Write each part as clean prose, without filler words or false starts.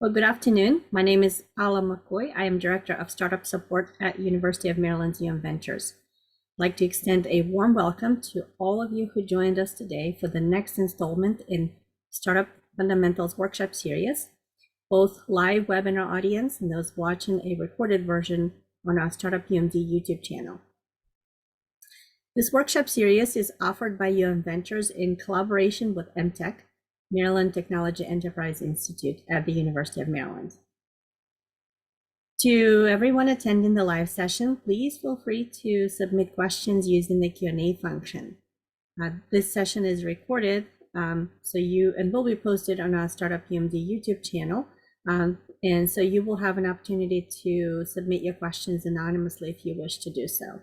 Well, good afternoon. My name is Alla McCoy. I am Director of Startup Support at University of Maryland's UM Ventures. I'd like to extend a warm welcome to all of you who joined us today for the next installment in Startup Fundamentals Workshop Series, both live webinar audience and those watching a recorded version on our Startup UMD YouTube channel. This workshop series is offered by UM Ventures in collaboration with MTech, Maryland Technology Enterprise Institute at the University of Maryland. To everyone attending the live session, please feel free to submit questions using the Q&A function. This session is recorded, and will be posted on our Startup UMD YouTube channel. And so you will have an opportunity to submit your questions anonymously if you wish to do so.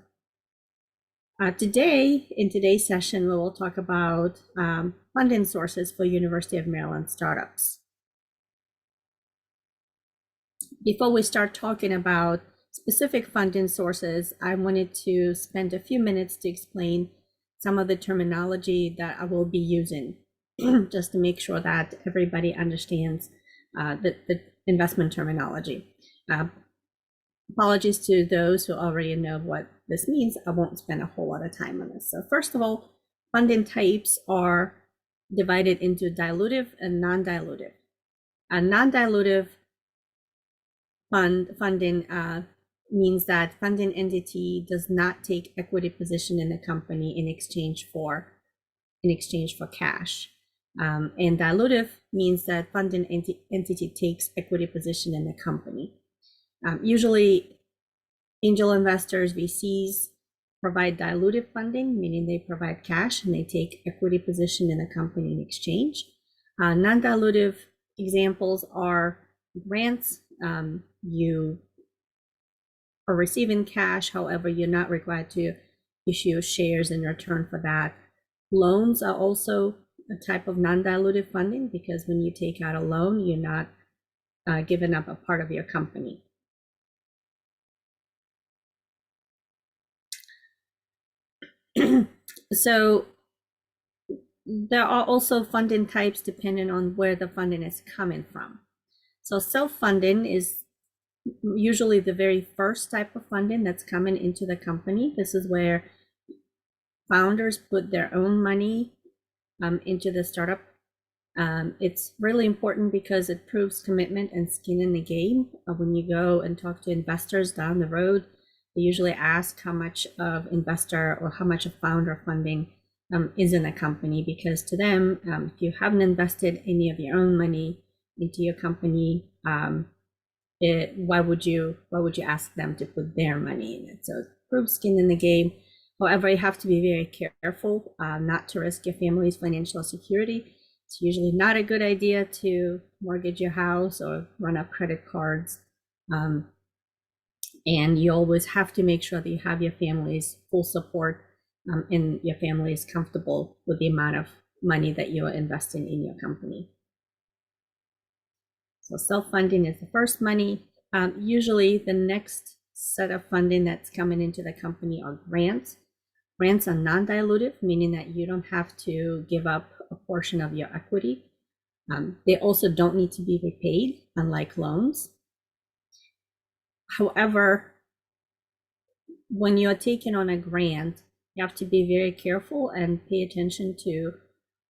In today's session, we will talk about funding sources for University of Maryland startups. Before we start talking about specific funding sources, I wanted to spend a few minutes to explain some of the terminology that I will be using, just to make sure that everybody understands the investment terminology. Apologies to those who already know what this means. I won't spend a whole lot of time on this. So first of all, funding types are divided into dilutive and non-dilutive. A non-dilutive funding means that funding entity does not take equity position in the company in exchange for cash. And dilutive means that funding entity takes equity position in the company. Usually, angel investors, VCs, provide dilutive funding, meaning they provide cash and they take equity position in a company in exchange. Non-dilutive examples are grants. You are receiving cash, however, you're not required to issue shares in return for that. Loans are also a type of non-dilutive funding because when you take out a loan, you're not giving up a part of your company. So there are also funding types depending on where the funding is coming from. So self-funding is usually the very first type of funding that's coming into the company. This is where founders put their own money into the startup. It's really important because it proves commitment and skin in the game. When you go and talk to investors down the road, they usually ask how much of investor or how much of founder funding is in a company, because to them, if you haven't invested any of your own money into your company, why would you ask them to put their money in it? So it proves skin in the game. However, you have to be very careful not to risk your family's financial security. It's usually not a good idea to mortgage your house or run up credit cards. And you always have to make sure that you have your family's full support and your family is comfortable with the amount of money that you are investing in your company. So self-funding is the first money. Usually the next set of funding that's coming into the company are grants. Grants are non-dilutive, meaning that you don't have to give up a portion of your equity. They also don't need to be repaid, unlike loans. However, when you're taking on a grant, you have to be very careful and pay attention to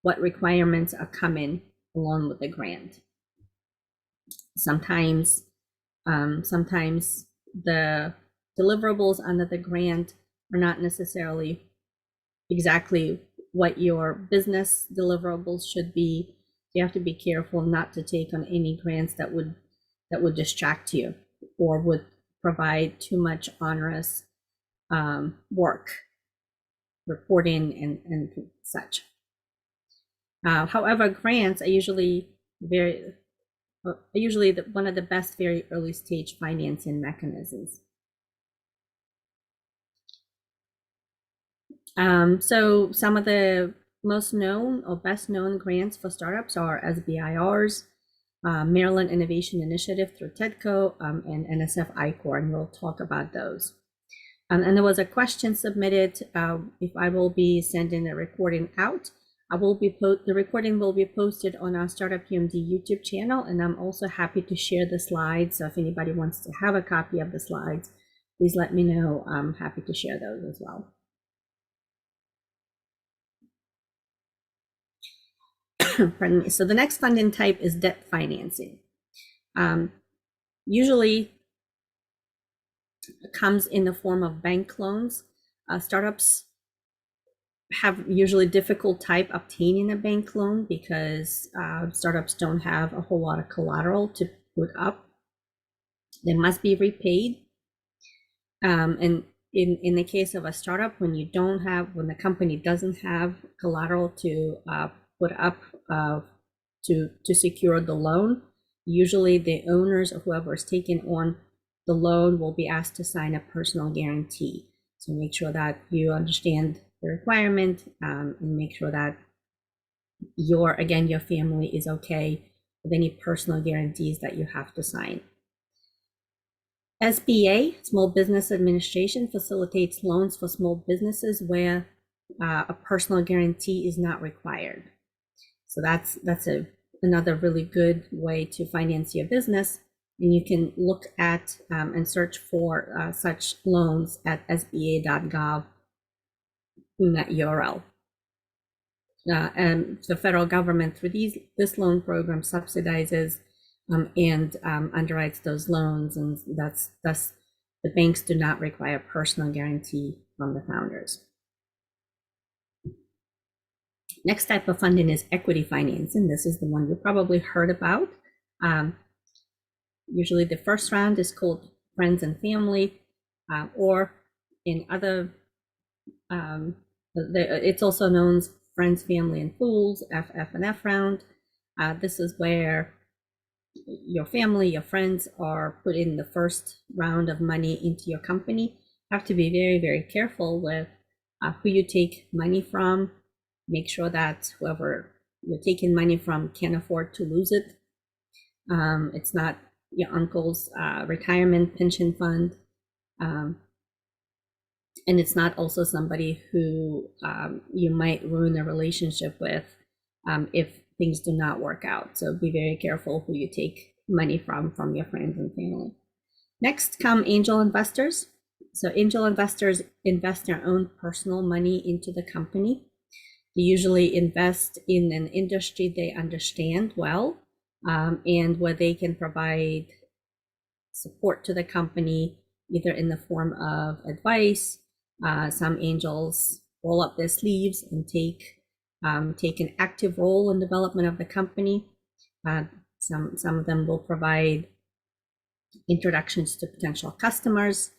what requirements are coming along with the grant. Sometimes the deliverables under the grant are not necessarily exactly what your business deliverables should be. You have to be careful not to take on any grants that would distract you or would provide too much onerous work, reporting and such. However, grants are usually one of the best very early stage financing mechanisms. So some of the most known or best known grants for startups are SBIRs, Maryland Innovation Initiative through TEDCO, and NSF I-Corps, and we'll talk about those. And there was a question submitted if I will be sending a recording out. The recording will be posted on our Startup PMD YouTube channel, and I'm also happy to share the slides. So if anybody wants to have a copy of the slides, please let me know. I'm happy to share those as well. Pardon me. So the next funding type is debt financing. Usually comes in the form of bank loans. Startups have usually difficult type obtaining a bank loan because startups don't have a whole lot of collateral to put up. They must be repaid. And in the case of a startup, when the company doesn't have collateral to put up to secure the loan, usually the owners or whoever is taking on the loan will be asked to sign a personal guarantee. So make sure that you understand the requirement and make sure that your family is okay with any personal guarantees that you have to sign. SBA, Small Business Administration, facilitates loans for small businesses where a personal guarantee is not required. So that's another really good way to finance your business. And you can look at and search for such loans at sba.gov in that URL. And the federal government, through this loan program, subsidizes and underwrites those loans, and thus the banks do not require personal guarantee from the founders. Next type of funding is equity financing. This is the one you probably heard about. Usually the first round is called friends and family, or in other, it's also known as friends, family, and fools, FF and F round. This is where your family, your friends are put in the first round of money into your company. You have to be very, very careful with who you take money from. Make sure that whoever you're taking money from can't afford to lose it. It's not your uncle's retirement pension fund. And it's not also somebody who you might ruin a relationship with if things do not work out. So be very careful who you take money from your friends and family. Next come angel investors. So angel investors invest their own personal money into the company. They usually invest in an industry they understand well, and where they can provide support to the company, either in the form of advice. Some angels roll up their sleeves and take an active role in development of the company. Some of them will provide introductions to potential customers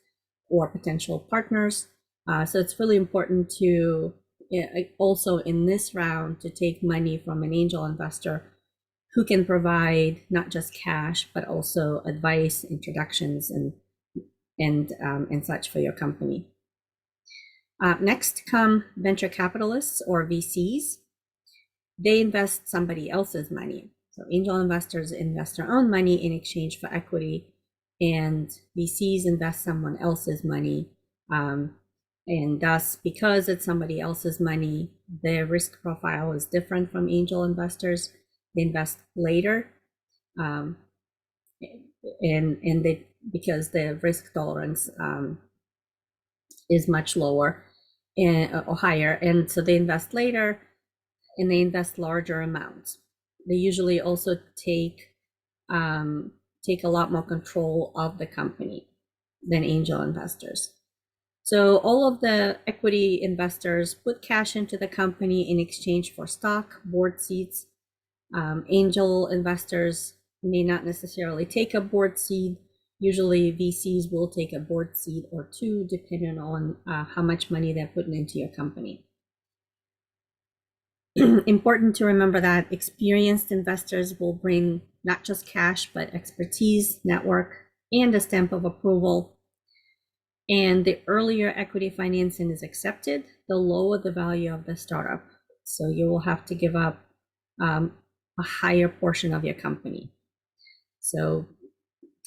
or potential partners. So it's really important to also in this round to take money from an angel investor who can provide not just cash, but also advice, introductions, and such for your company. Next come venture capitalists or VCs. They invest somebody else's money. So angel investors invest their own money in exchange for equity, and VCs invest someone else's money. And thus, because it's somebody else's money, their risk profile is different from angel investors. They invest later, and because the risk tolerance is much lower or higher, and so they invest later, and they invest larger amounts. They usually also take a lot more control of the company than angel investors. So all of the equity investors put cash into the company in exchange for stock, board seats. Angel investors may not necessarily take a board seat. Usually VCs will take a board seat or two, depending on how much money they're putting into your company. Important to remember that experienced investors will bring not just cash, but expertise, network, and a stamp of approval. And the earlier equity financing is accepted, the lower the value of the startup. So you will have to give up a higher portion of your company. So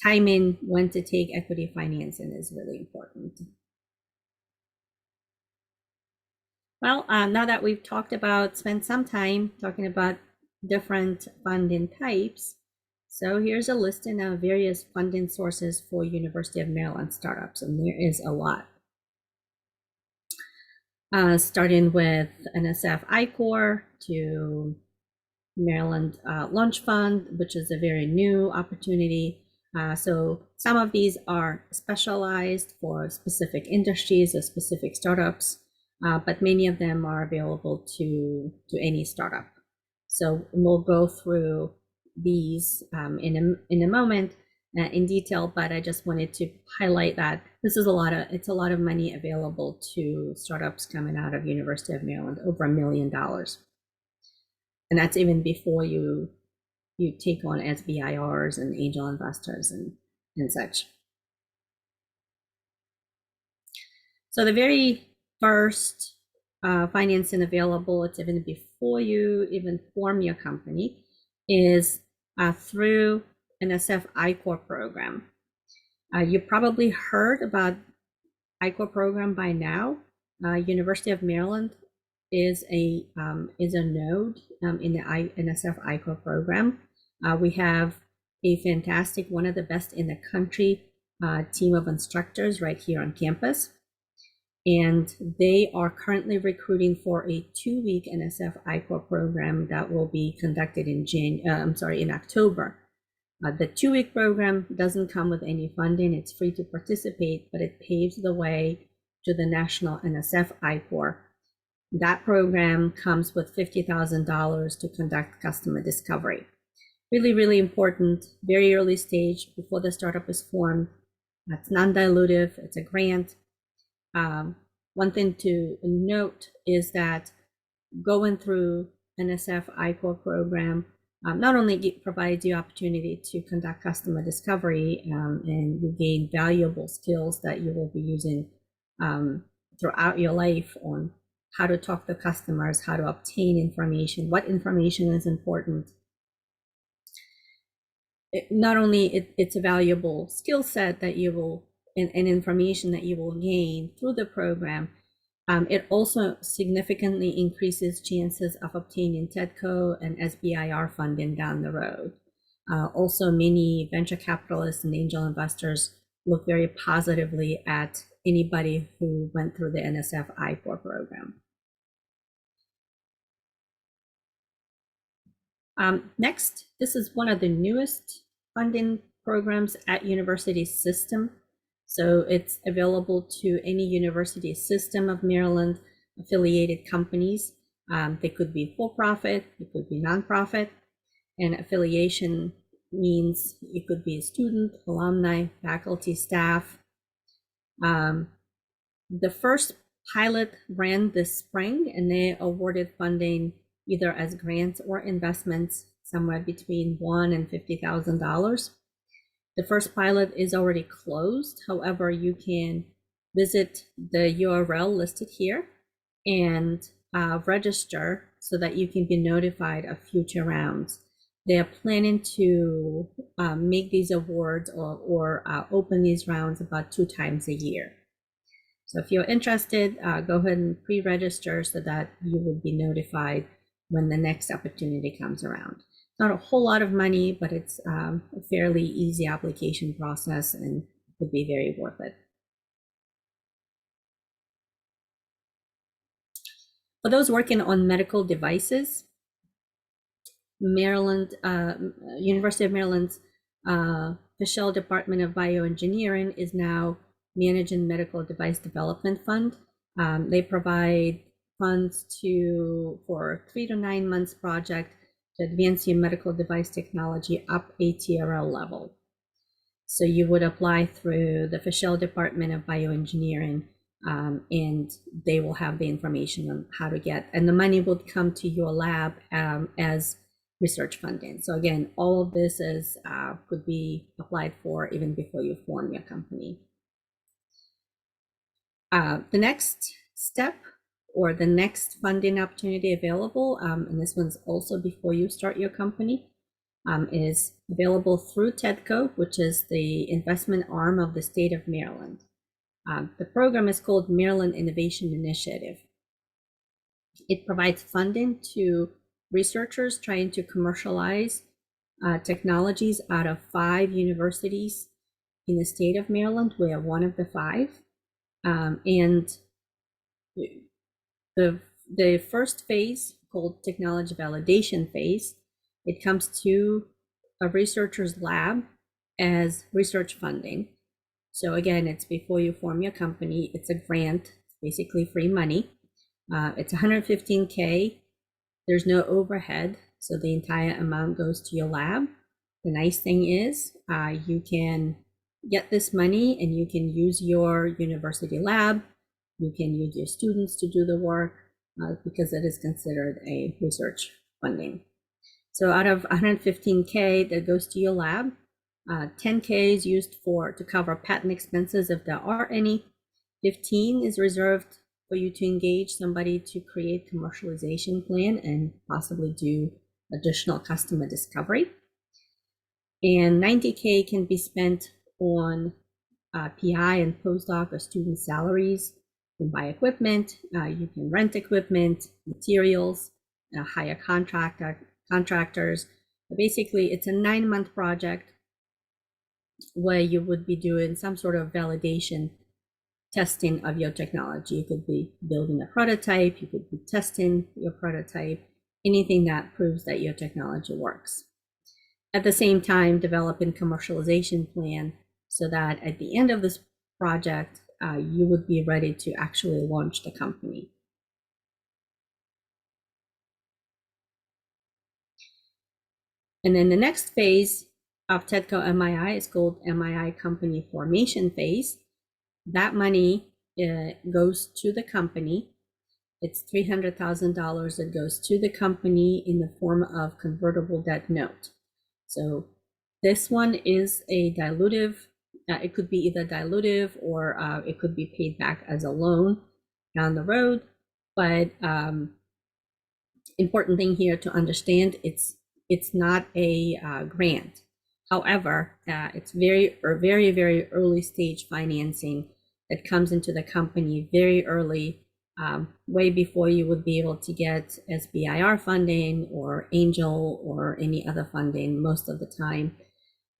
timing when to take equity financing is really important. Well, now that we've spent some time talking about different funding types, so here's a listing of various funding sources for University of Maryland startups, and there is a lot. Starting with NSF I-Corps to Maryland Launch Fund, which is a very new opportunity. So some of these are specialized for specific industries or specific startups, but many of them are available to any startup. So we'll go through these in a moment in detail, but I just wanted to highlight that this is it's a lot of money available to startups coming out of University of Maryland, over $1 million. And that's even before you take on SBIRs and angel investors and such. So the very first financing available, it's even before you even form your company, is through NSF I-Corps program. You probably heard about I-Corps program by now. University of Maryland is a node in the NSF I-Corps program. We have a fantastic, one of the best in the country team of instructors right here on campus. And they are currently recruiting for a 2-week NSF I-Corps program that will be conducted in October. The 2-week program doesn't come with any funding. It's free to participate, but it paves the way to the national NSF I-Corps. That program comes with $50,000 to conduct customer discovery. Really, really important, very early stage before the startup is formed. That's non-dilutive, it's a grant. One thing to note is that going through NSF I-Corps program not only provides you opportunity to conduct customer discovery and you gain valuable skills that you will be using throughout your life on how to talk to customers, how to obtain information, what information is important. Not only it's a valuable skill set that you will and information that you will gain through the program, it also significantly increases chances of obtaining TEDCO and SBIR funding down the road. Also, many venture capitalists and angel investors look very positively at anybody who went through the NSF I-Corps program. Next, this is one of the newest funding programs at university system. So it's available to any University System of Maryland affiliated companies. They could be for-profit, it could be nonprofit, and affiliation means it could be a student, alumni, faculty, staff. The first pilot ran this spring, and they awarded funding either as grants or investments, somewhere between $1,000 and $50,000. The first pilot is already closed. However, you can visit the URL listed here and register so that you can be notified of future rounds. They are planning to make these awards or open these rounds about 2 times a year. So if you're interested, go ahead and pre-register so that you will be notified when the next opportunity comes around. Not a whole lot of money, but it's a fairly easy application process and would be very worth it. For those working on medical devices, University of Maryland's Fischel Department of Bioengineering is now managing medical device development fund. They provide funds for 3 to 9 months project to advance your medical device technology up a TRL level. So you would apply through the Fischel Department of Bioengineering, and they will have the information on how to get, and the money would come to your lab as research funding. So again, all of this could be applied for even before you form your company. The next step or the next funding opportunity available, and this one's also before you start your company, is available through TEDCO, which is the investment arm of the state of Maryland. The program is called Maryland Innovation Initiative. It provides funding to researchers trying to commercialize technologies out of 5 universities in the state of Maryland. We are one of the 5. And the first phase, called technology validation phase, it comes to a researcher's lab as research funding. So again, it's before you form your company. It's a grant, basically free money. It's $115K. There's no overhead, so the entire amount goes to your lab. The nice thing is you can get this money and you can use your university lab. You can use your students to do the work because it is considered a research funding. So out of 115K that goes to your lab, 10K is used to cover patent expenses if there are any. 15 is reserved for you to engage somebody to create commercialization plan and possibly do additional customer discovery. And 90K can be spent on PI and postdoc or student salaries. You can buy equipment, you can rent equipment, materials, hire contractors. But basically, it's a 9-month project where you would be doing some sort of validation testing of your technology. You could be building a prototype, you could be testing your prototype, anything that proves that your technology works. At the same time, developing commercialization plan so that at the end of this project, you would be ready to actually launch the company. And then the next phase of TEDCO MII is called MII Company Formation Phase. That money goes to the company. It's $300,000 that goes to the company in the form of convertible debt note. So this one is a dilutive. It could be either dilutive or it could be paid back as a loan down the road. But important thing here to understand, it's not a grant. However, it's very early stage financing that comes into the company very early, way before you would be able to get SBIR funding or angel or any other funding most of the time.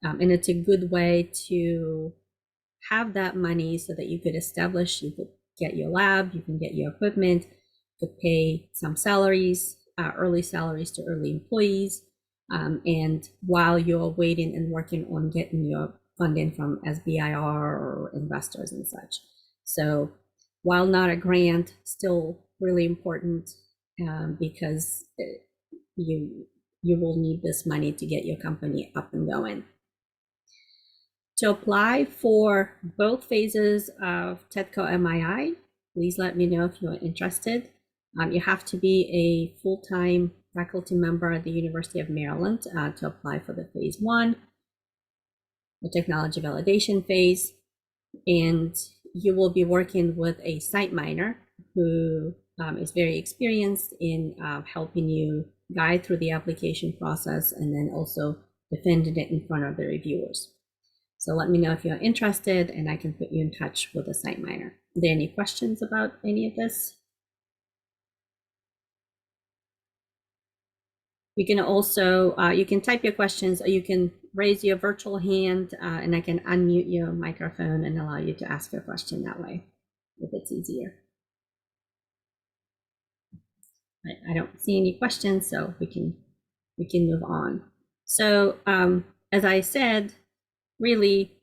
And it's a good way to have that money so that you could establish, you could get your lab, you can get your equipment, you could pay some salaries, early salaries to early employees. And while you're waiting and working on getting your funding from SBIR or investors and such. So while not a grant, still really important because you will need this money to get your company up and going. To apply for both phases of TEDCO MII, please let me know if you're interested. You have to be a full-time faculty member at the University of Maryland to apply for the phase 1, the technology validation phase, and you will be working with a site miner who is very experienced in helping you guide through the application process and then also defending it in front of the reviewers. So let me know if you're interested and I can put you in touch with a site miner. Are there any questions about any of this? You can also, you can type your questions or you can raise your virtual hand and I can unmute your microphone and allow you to ask your question that way, if it's easier. I don't see any questions, so we can move on. So as I said, really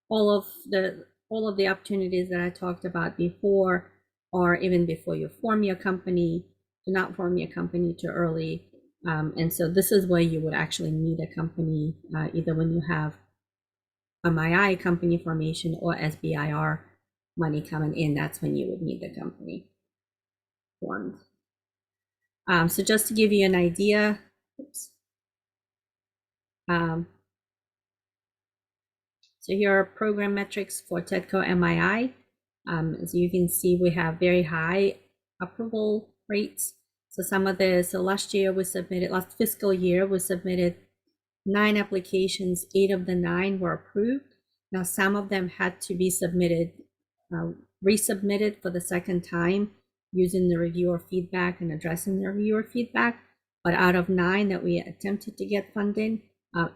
all of the opportunities that I talked about before, or even before you form your company, do not form your company too early. And so this is where you would actually need a company, either when you have a MII company formation or SBIR money coming in, that's when you would need the company formed. So just to give you an idea, so here are program metrics for TEDCO MII. As you can see, we have very high approval rates. So last fiscal year, we submitted 9 applications, 8 of the 9 were approved. Now, some of them had to be resubmitted for the second time using the reviewer feedback and addressing the reviewer feedback. But out of 9 that we attempted to get funding,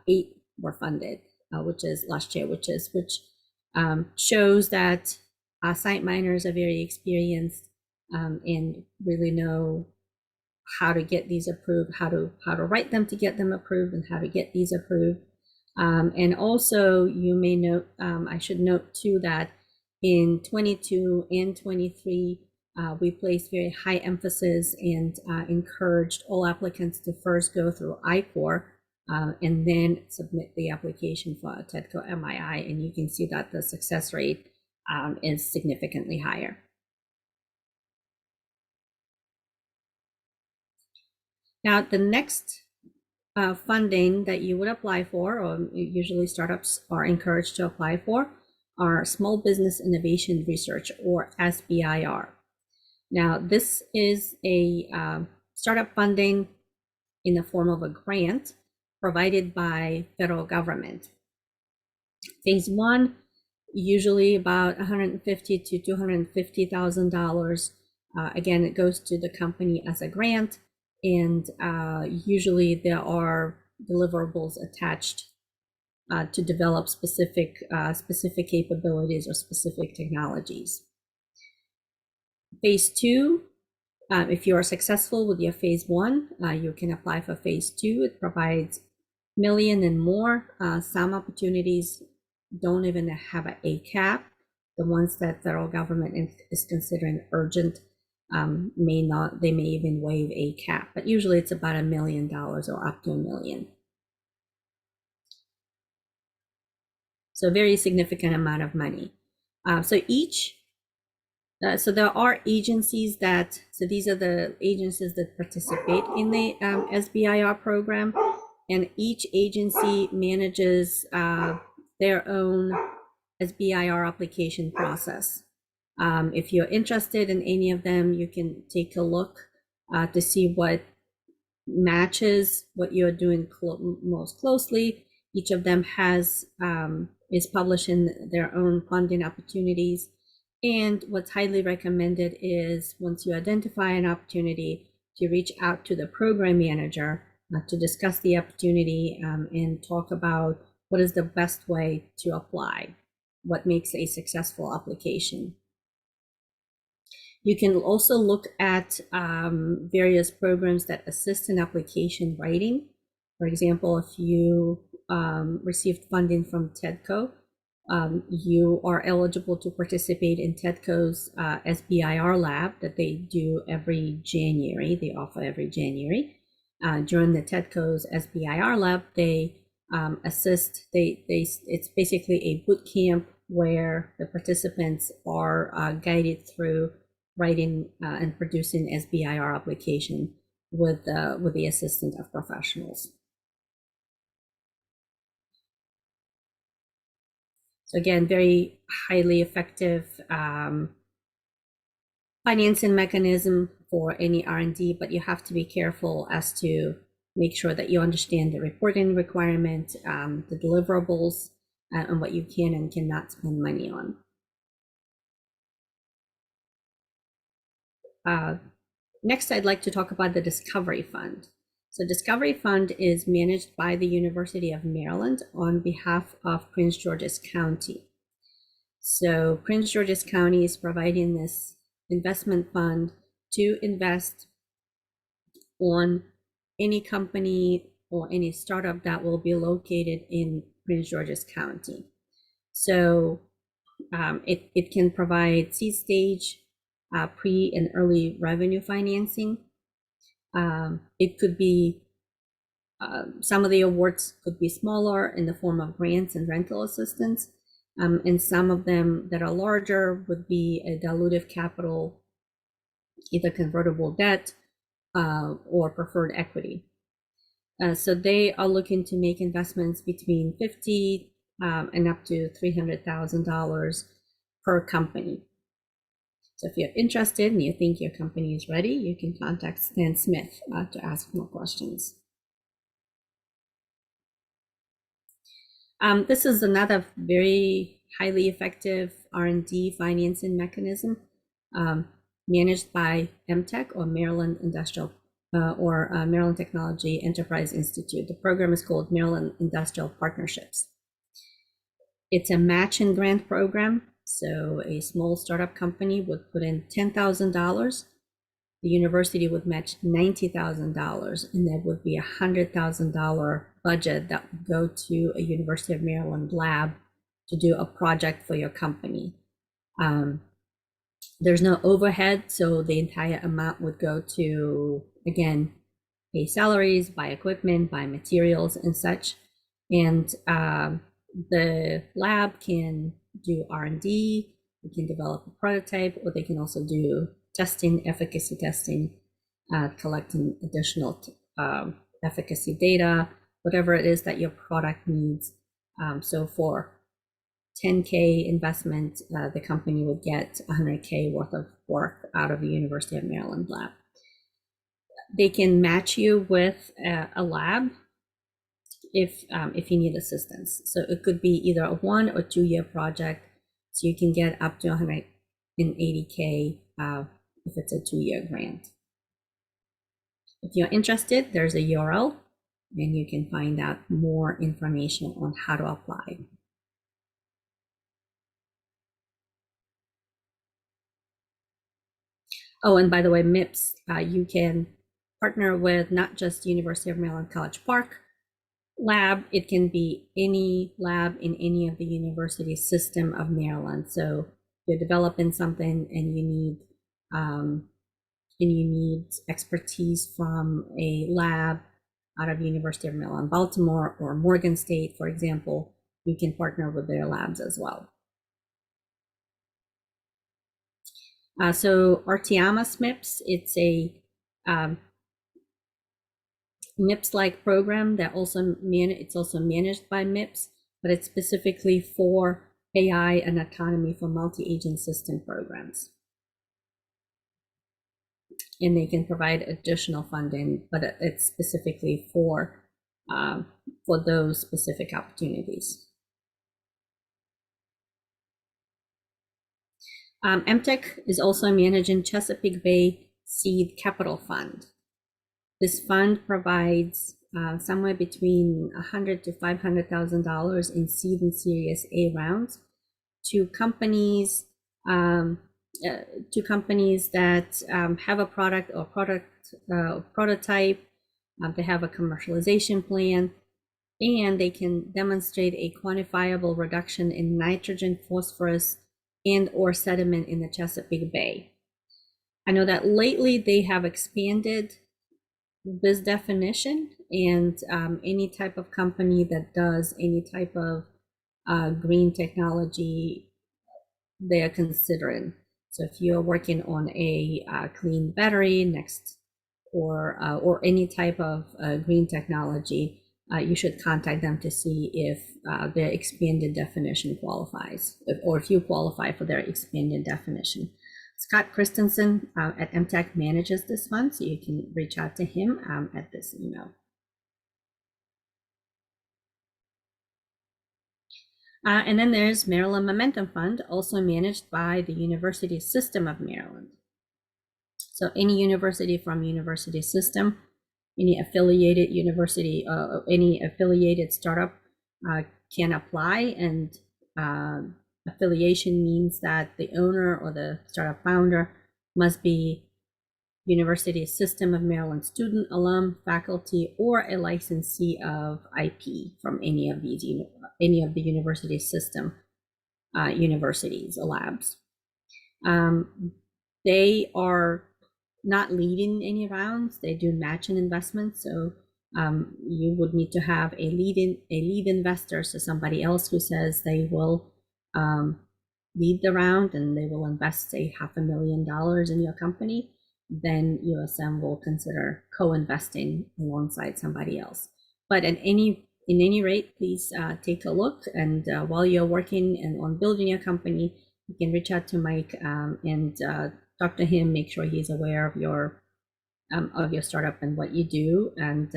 8 were funded, which is last year, which shows that site miners are very experienced and really know how to get these approved, how to write them to get them approved, and how to get these approved. And also, you may note, I should note too that in 22 and 23, we placed very high emphasis and encouraged all applicants to first go through I-Corps and then submit the application for a TEDCO MII. And you can see that the success rate is significantly higher. Now, the next funding that you would apply for, or usually startups are encouraged to apply for, are Small Business Innovation Research, or SBIR. Now, this is a startup funding in the form of a grant provided by federal government. Phase 1, usually about $150,000 to $250,000. Again, it goes to the company as a grant, and usually there are deliverables attached to develop specific capabilities or specific technologies. Phase 2, if you are successful with your phase 1, you can apply for phase 2. It provides million and more. Some opportunities don't even have a cap. The ones that federal government is considering urgent may not. They may even waive a cap, but usually it's about $1 million or up to $1 million. So a very significant amount of money. So there are agencies that, so these are the agencies that participate in the SBIR program, and each agency manages their own SBIR application process. If you're interested in any of them, you can take a look to see what matches what you're doing most closely. Each of them is publishing their own funding opportunities. And what's highly recommended is once you identify an opportunity, to reach out to the program manager to discuss the opportunity and talk about what is the best way to apply, what makes a successful application. You can also look at various programs that assist in application writing. For example, if you received funding from TEDCO, you are eligible to participate in TEDCO's SBIR lab that they do every January. They offer every January. During the TEDCO's SBIR lab, they assist. It's basically a boot camp where the participants are guided through writing and producing SBIR application with the assistance of professionals. So again, very highly effective financing mechanism for any R&D, but you have to be careful as to make sure that you understand the reporting requirement, the deliverables, and what you can and cannot spend money on. Next, I'd like to talk about the Discovery Fund. So Discovery Fund is managed by the University of Maryland on behalf of Prince George's County. So Prince George's County is providing this investment fund to invest on any company or any startup that will be located in Prince George's County. So it can provide seed stage, pre and early revenue financing. It could be, some of the awards could be smaller in the form of grants and rental assistance. And some of them that are larger would be a dilutive capital, either convertible debt or preferred equity. So they are looking to make investments between $50,000 and up to $300,000 per company. So if you're interested and you think your company is ready, you can contact Stan Smith to ask more questions. This is another very highly effective R&D financing mechanism. managed by MTech or Maryland Industrial Maryland Technology Enterprise Institute. The program is called Maryland Industrial Partnerships. It's a match and grant program. So a small startup company would put in $10,000. The university would match $90,000, and there would be a $100,000 budget that would go to a University of Maryland lab to do a project for your company. There's no overhead, so the entire amount would go to, again, pay salaries, buy equipment, buy materials and such. And the lab can do R&D, they can develop a prototype, or they can also do testing, efficacy testing, collecting additional efficacy data, whatever it is that your product needs. So for $10K investment, the company would get $100K worth of work out of the University of Maryland lab. They can match you with a lab if you need assistance. So it could be either a 1 or 2 year project. So you can get up to $180K if it's a 2-year grant. If you're interested, there's a URL and you can find out more information on how to apply. Oh, and by the way, MIPS, you can partner with not just University of Maryland College Park lab, it can be any lab in any of the university system of Maryland. So you're developing something and you need expertise from a lab out of University of Maryland, Baltimore, or Morgan State, for example, you can partner with their labs as well. So Artiamas MIPS, it's a MIPS-like program that it's also managed by MIPS, but it's specifically for AI and autonomy for multi-agent system programs. And they can provide additional funding, but it's specifically for those specific opportunities. MTech is also managing Chesapeake Bay Seed Capital Fund. This fund provides somewhere between $100,000 to $500,000 in seed and Series A rounds to companies that have a product or prototype. They have a commercialization plan, and they can demonstrate a quantifiable reduction in nitrogen, phosphorus, and or sediment in the Chesapeake Bay. I know that lately they have expanded this definition, and any type of company that does any type of green technology, they are considering. So if you're working on a clean battery next, or any type of green technology, you should contact them to see if their expanded definition qualifies, or if you qualify for their expanded definition. Scott Christensen at MTech manages this fund, so you can reach out to him at this email. And then there's Maryland Momentum Fund, also managed by the University System of Maryland. So any university from university system, any affiliated university, any affiliated startup can apply, and affiliation means that the owner or the startup founder must be University System of Maryland student, alum, faculty, or a licensee of IP from any of the university system universities or labs. They are not leading any rounds. They do matching investments. So you would need to have a lead investor, so somebody else who says they will lead the round and they will invest, say, $500,000 in your company. Then USM will consider co-investing alongside somebody else. But in any rate, please take a look, and while you're working and on building your company, you can reach out to Mike and talk to him, make sure he's aware of your startup and what you do, and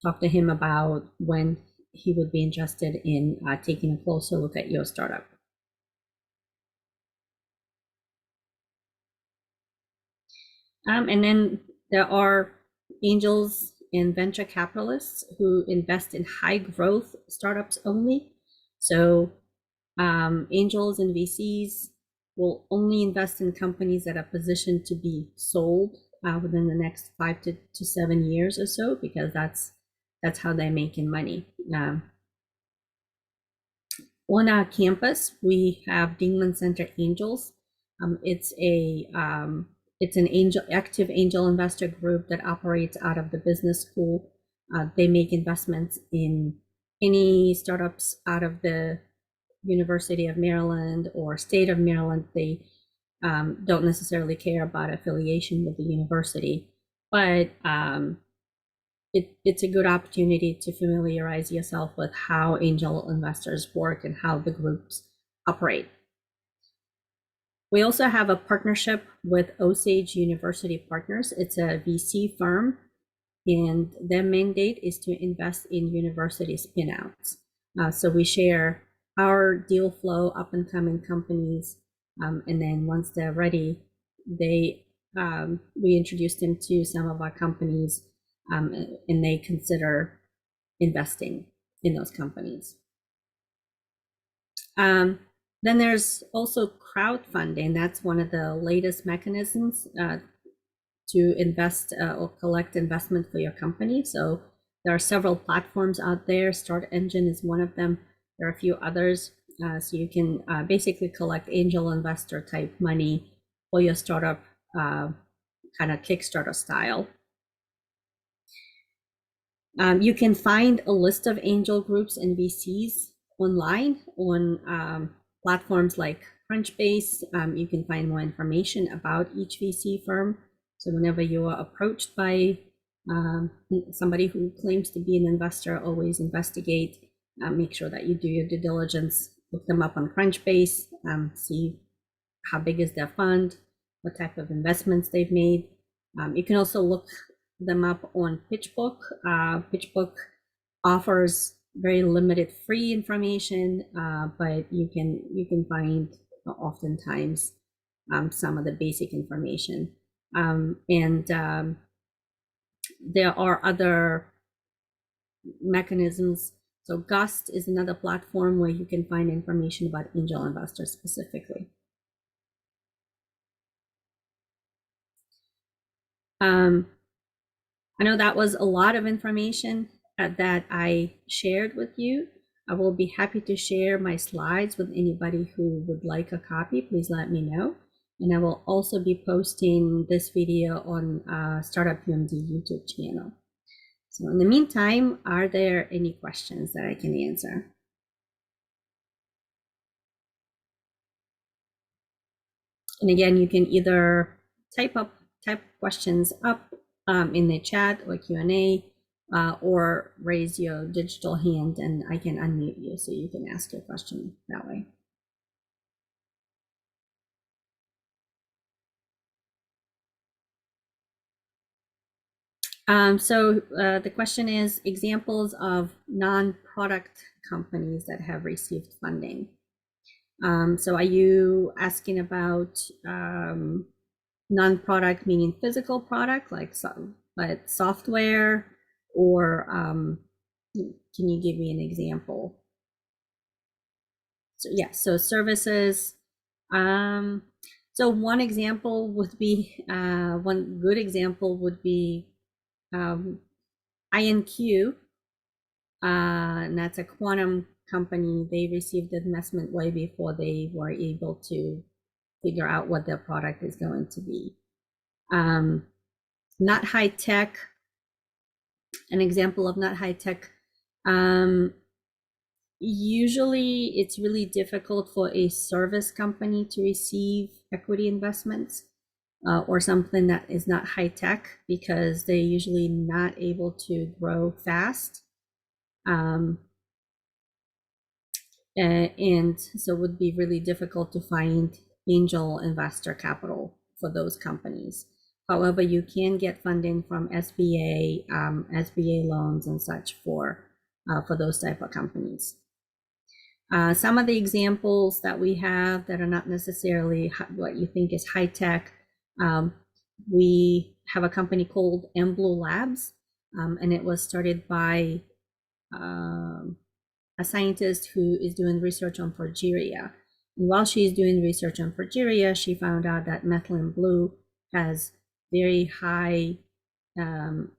talk to him about when he would be interested in taking a closer look at your startup. And then there are angels and venture capitalists who invest in high growth startups only. So angels and VCs will only invest in companies that are positioned to be sold within the next 5 to 7 years or so, because that's how they're making money. On our campus, we have Dingman Center Angels. It's an active angel investor group that operates out of the business school. They make investments in any startups out of the University of Maryland or state of Maryland. They don't necessarily care about affiliation with the university, but it's a good opportunity to familiarize yourself with how angel investors work and how the groups operate. We also have a partnership with Osage University Partners. It's a VC firm, and their mandate is to invest in university spinouts. So we share our deal flow, up and coming companies, and then once they're ready, we introduce them to some of our companies, and they consider investing in those companies. Then there's also crowdfunding. That's one of the latest mechanisms to invest or collect investment for your company. So there are several platforms out there. Start Engine is one of them. There are a few others. So you can basically collect angel investor type money for your startup, kind of Kickstarter style. You can find a list of angel groups and VCs online on platforms like Crunchbase. You can find more information about each VC firm. So whenever you are approached by somebody who claims to be an investor, always investigate, make sure that you do your due diligence, look them up on Crunchbase, see how big is their fund, what type of investments they've made. You can also look them up on PitchBook. PitchBook offers very limited free information, but you can find oftentimes some of the basic information. There are other mechanisms. So Gust is another platform where you can find information about angel investors specifically. I know that was a lot of information that I shared with you. I will be happy to share my slides with anybody who would like a copy. Please let me know. And I will also be posting this video on Startup UMD YouTube channel. So in the meantime, are there any questions that I can answer? And again, you can either type questions up in the chat or Q&A, or raise your digital hand and I can unmute you so you can ask your question that way. So the question is examples of non-product companies that have received funding. So are you asking about non-product meaning physical product, like but software, or can you give me an example? So yeah, so services. So one example would be one good example would be INQ, and that's a quantum company. They received investment way before they were able to figure out what their product is going to be. Not high tech. An example of not high tech. Usually it's really difficult for a service company to receive equity investments or something that is not high tech, because they're usually not able to grow fast. And so it would be really difficult to find angel investor capital for those companies. However, you can get funding from SBA, SBA loans and such for those type of companies. Some of the examples that we have that are not necessarily what you think is high tech, we have a company called Blue Labs, and it was started by a scientist who is doing research on progeria. And while she's doing research on progeria, she found out that methylene blue has very high um,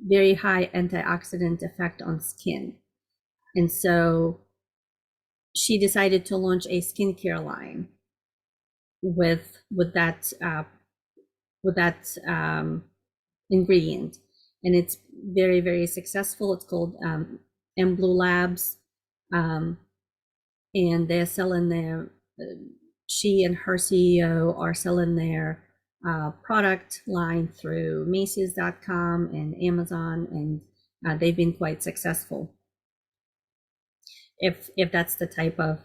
very high antioxidant effect on skin. And so she decided to launch a skincare line with that ingredient, and it's very, very successful. It's called Blue Labs, and they're selling their. She and her CEO are selling their product line through Macy's.com and Amazon, and they've been quite successful. If that's the type of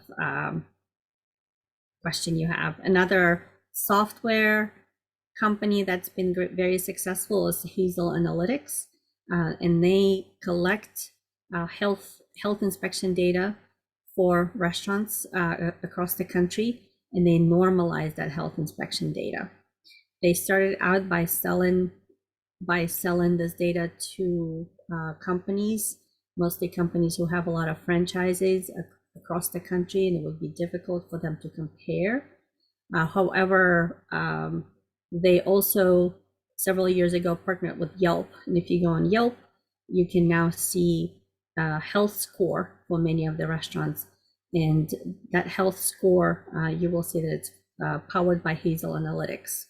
question you have. Another software company that's been very successful is Hazel Analytics, and they collect health inspection data for restaurants across the country, and they normalize that health inspection data. They started out by selling this data to companies, mostly companies who have a lot of franchises across the country, and it would be difficult for them to compare. However, they also several years ago partnered with Yelp, and if you go on Yelp, you can now see a health score for many of the restaurants, and that health score, you will see that it's powered by Hazel Analytics.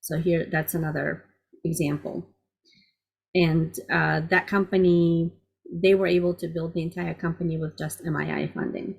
So here, that's another example. And that company, they were able to build the entire company with just MII funding.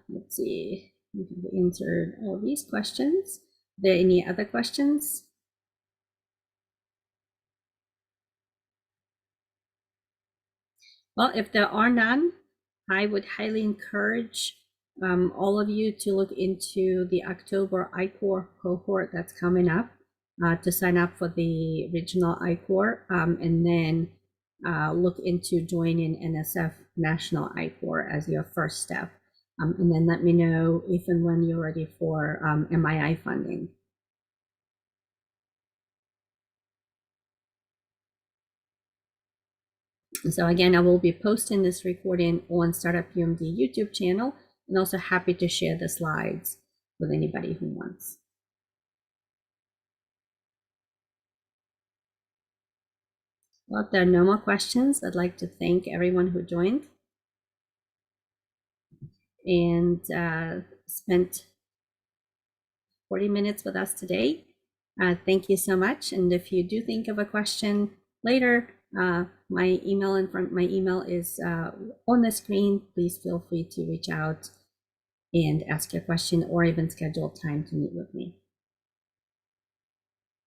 Let's see, we have answered all these questions. Are there any other questions? Well, if there are none, I would highly encourage all of you to look into the October I-Corps cohort that's coming up, to sign up for the regional I-Corps, and then look into joining NSF National I-Corps as your first step. And then let me know if and when you're ready for MII funding. So again, I will be posting this recording on Startup UMD YouTube channel, and also happy to share the slides with anybody who wants. Well, if there are no more questions, I'd like to thank everyone who joined and spent 40 minutes with us today. Thank you so much. And if you do think of a question later, my email is on the screen. Please feel free to reach out and ask your question, or even schedule time to meet with me.